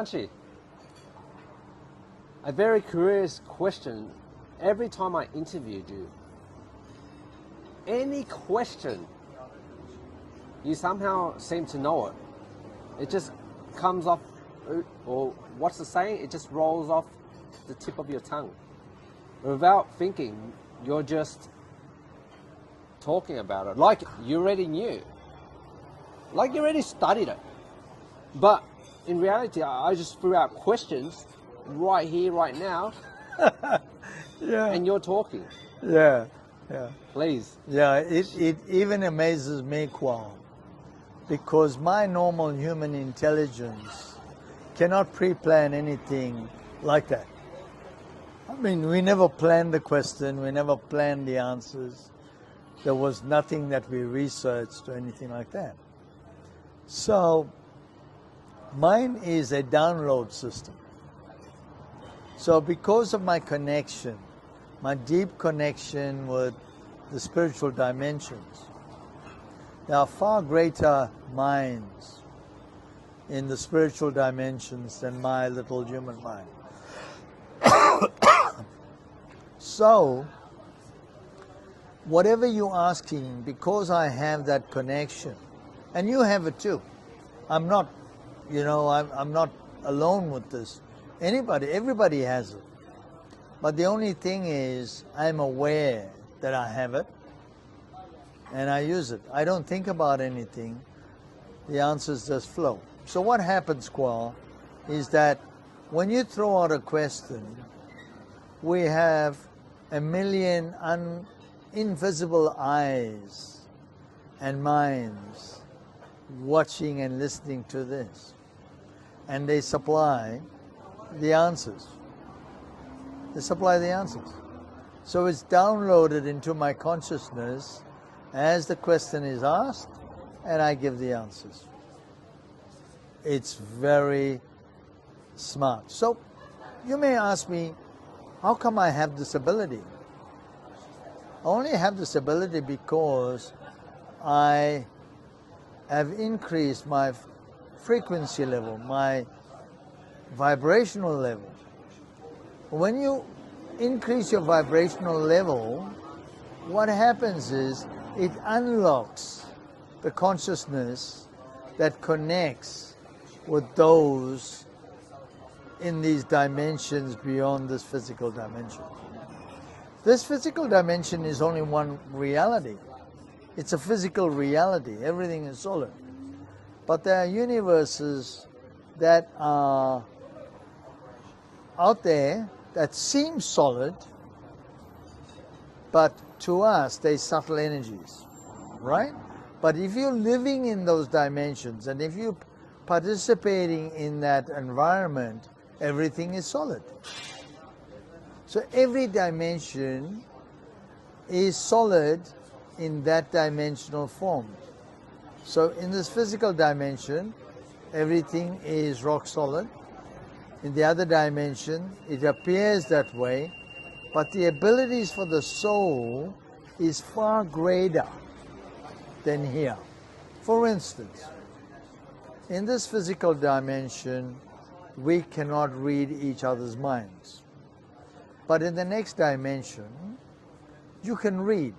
Hanshi, a very curious question. Every time I interviewed you, any question, you somehow seem to know it. It just comes off, or what's the saying? It just rolls off the tip of your tongue. Without thinking, you're just talking about it. Like you already knew. Like you already studied it. But in reality, I just threw out questions right here, right now. Yeah. And you're talking. Yeah, yeah. Please. Yeah, it even amazes me, Khoa, because my normal human intelligence cannot pre-plan anything like that. I mean, we never planned the question, we never planned the answers. There was nothing that we researched or anything like that. So, mine is a download system. So because of my connection, my deep connection with the spiritual dimensions, there are far greater minds in the spiritual dimensions than my little human mind. So, whatever you're asking, because I have that connection, and you have it too. I'm not, I'm not alone with this. Everybody has it. But the only thing is, I'm aware that I have it, and I use it. I don't think about anything. The answers just flow. So what happens, Khoa, is that when you throw out a question, we have a million invisible eyes and minds watching and listening to this. And they supply the answers. They supply the answers. So it's downloaded into my consciousness as the question is asked, and I give the answers. It's very smart. So you may ask me, how come I have this ability? I only have this ability because I have increased my frequency level, my vibrational level. When you increase your vibrational level, what happens is it unlocks the consciousness that connects with those in these dimensions beyond this physical dimension. This physical dimension is only one reality. It's a physical reality. Everything is solid. But there are universes that are out there that seem solid, but to us they're subtle energies, right? But if you're living in those dimensions and if you're participating in that environment, everything is solid. So every dimension is solid in that dimensional form. So in this physical dimension, everything is rock solid. In the other dimension, it appears that way, but the abilities for the soul is far greater than here. For instance, in this physical dimension, we cannot read each other's minds. But in the next dimension, you can read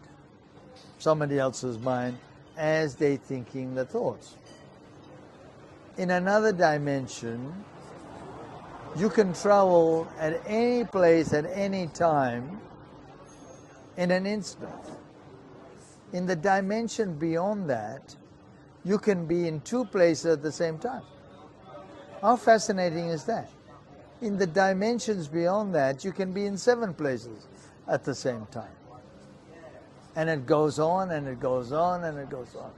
somebody else's mind as they're thinking the thoughts. In another dimension, you can travel at any place at any time in an instant. In the dimension beyond that, you can be in two places at the same time. How fascinating is that? In the dimensions beyond that, you can be in 7 places at the same time. And it goes on, and it goes on, and it goes on.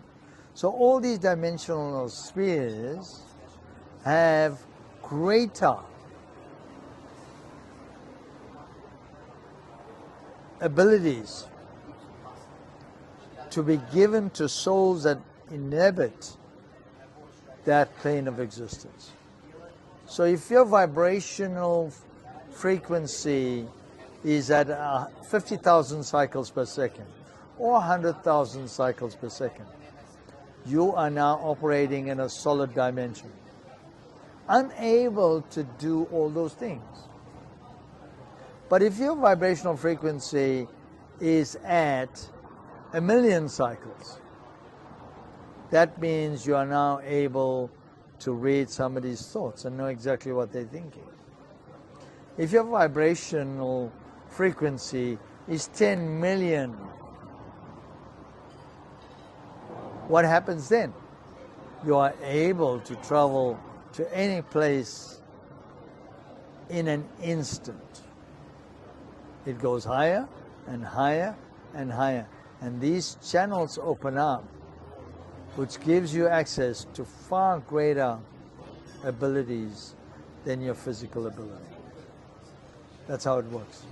So all these dimensional spheres have greater abilities to be given to souls that inhabit that plane of existence. So if your vibrational frequency is at 50,000 cycles per second or 100,000 cycles per second, you are now operating in a solid dimension. unable to do all those things. But if your vibrational frequency is at 1,000,000 cycles, that means you are now able to read somebody's thoughts and know exactly what they're thinking. If your vibrational frequency is 10 million, what happens then? You are able to travel to any place in an instant. It goes higher and higher and higher. And these channels open up, which gives you access to far greater abilities than your physical ability. That's how it works.